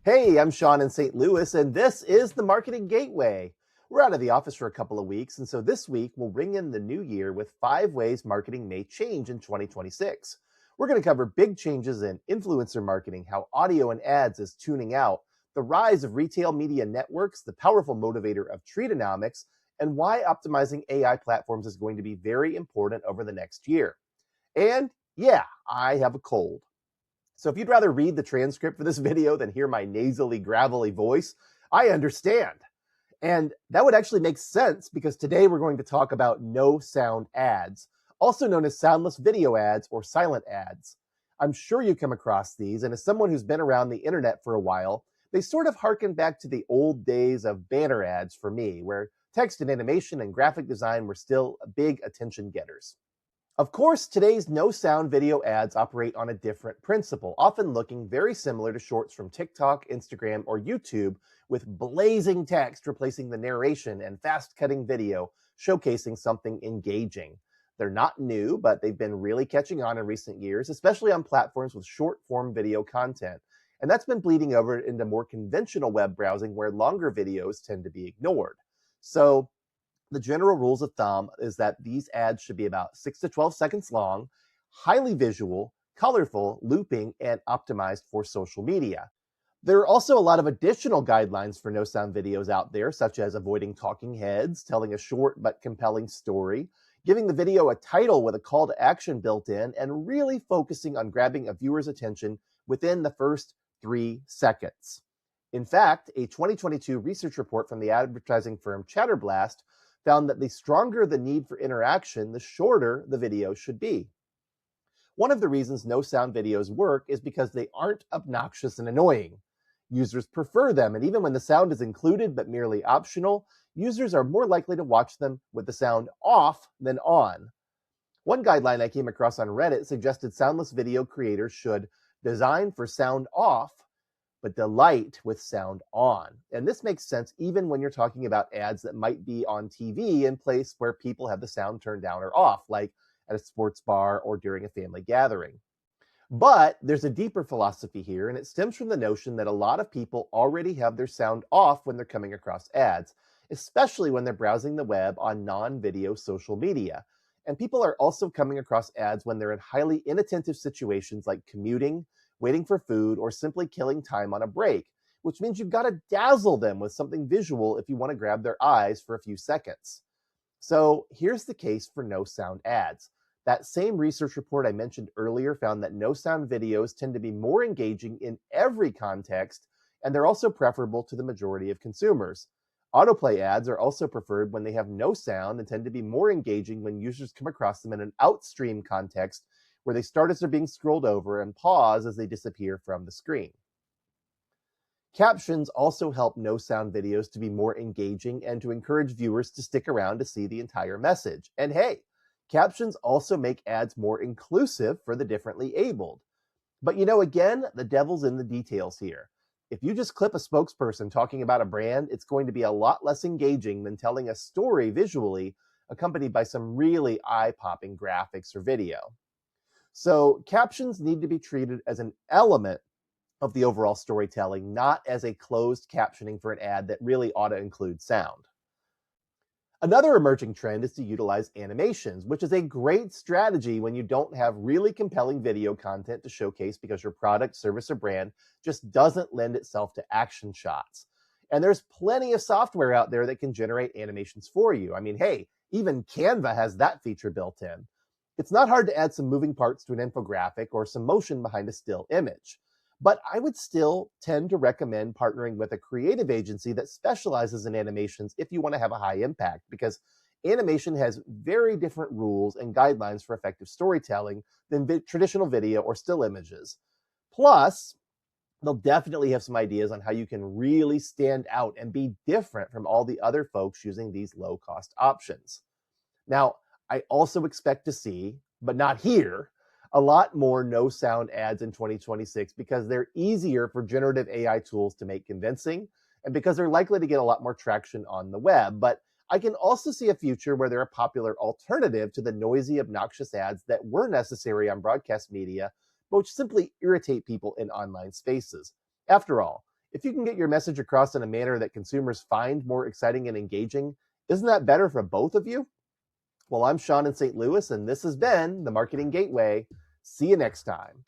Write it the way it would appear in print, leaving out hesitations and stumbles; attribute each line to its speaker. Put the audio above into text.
Speaker 1: Hey, I'm Sean in St. Louis, and this is the Marketing Gateway. We're out of the office for a couple of weeks, and so this week we'll ring in the new year with 5 ways marketing may change in 2026. We're going to cover big changes in influencer marketing, how audio and ads is tuning out, the rise of retail media networks, the powerful motivator of treatonomics, and why optimizing AI platforms is going to be very important over the next year. And yeah, I have a cold. So if you'd rather read the transcript for this video than hear my nasally, gravelly voice, I understand. And that would actually make sense because today we're going to talk about no sound ads, also known as soundless video ads or silent ads. I'm sure you come across these, and as someone who's been around the internet for a while, they sort of harken back to the old days of banner ads for me, where text and animation and graphic design were still big attention getters. Of course, today's no sound video ads operate on a different principle, often looking very similar to shorts from TikTok, Instagram, or YouTube, with blazing text replacing the narration and fast cutting video showcasing something engaging. They're not new, but they've been really catching on in recent years, especially on platforms with short form video content. And that's been bleeding over into more conventional web browsing where longer videos tend to be ignored. So, the general rules of thumb is that these ads should be about 6 to 12 seconds long, highly visual, colorful, looping, and optimized for social media. There are also a lot of additional guidelines for no sound videos out there, such as avoiding talking heads, telling a short but compelling story, giving the video a title with a call to action built in, and really focusing on grabbing a viewer's attention within the first 3 seconds. In fact, a 2022 research report from the advertising firm Chatterblast found that the stronger the need for interaction, the shorter the video should be. One of the reasons no sound videos work is because they aren't obnoxious and annoying. Users prefer them, and even when the sound is included but merely optional, users are more likely to watch them with the sound off than on. One guideline I came across on Reddit suggested soundless video creators should design for sound off but delight with sound on. And this makes sense even when you're talking about ads that might be on TV in place where people have the sound turned down or off, like at a sports bar or during a family gathering. But there's a deeper philosophy here, and it stems from the notion that a lot of people already have their sound off when they're coming across ads, especially when they're browsing the web on non-video social media. And people are also coming across ads when they're in highly inattentive situations like commuting, waiting for food, or simply killing time on a break, which means you've got to dazzle them with something visual if you want to grab their eyes for a few seconds. So here's the case for no sound ads. That same research report I mentioned earlier found that no sound videos tend to be more engaging in every context, and they're also preferable to the majority of consumers. Autoplay ads are also preferred when they have no sound and tend to be more engaging when users come across them in an outstream context where they start as they're being scrolled over and pause as they disappear from the screen. Captions also help no sound videos to be more engaging and to encourage viewers to stick around to see the entire message. And hey, captions also make ads more inclusive for the differently abled. But again, the devil's in the details here. If you just clip a spokesperson talking about a brand, it's going to be a lot less engaging than telling a story visually accompanied by some really eye-popping graphics or video. So captions need to be treated as an element of the overall storytelling, not as a closed captioning for an ad that really ought to include sound. Another emerging trend is to utilize animations, which is a great strategy when you don't have really compelling video content to showcase because your product, service, or brand just doesn't lend itself to action shots. And there's plenty of software out there that can generate animations for you. I mean, hey, even Canva has that feature built in. It's not hard to add some moving parts to an infographic or some motion behind a still image. But I would still tend to recommend partnering with a creative agency that specializes in animations if you want to have a high impact, because animation has very different rules and guidelines for effective storytelling than traditional video or still images. Plus, they'll definitely have some ideas on how you can really stand out and be different from all the other folks using these low-cost options. Now, I also expect to see, but not here, a lot more no sound ads in 2026 because they're easier for generative AI tools to make convincing and because they're likely to get a lot more traction on the web. But I can also see a future where they're a popular alternative to the noisy, obnoxious ads that were necessary on broadcast media, but which simply irritate people in online spaces. After all, If you can get your message across in a manner that consumers find more exciting and engaging, isn't that better for both of you? Well, I'm Sean in St. Louis, and this has been the Marketing Gateway. See you next time.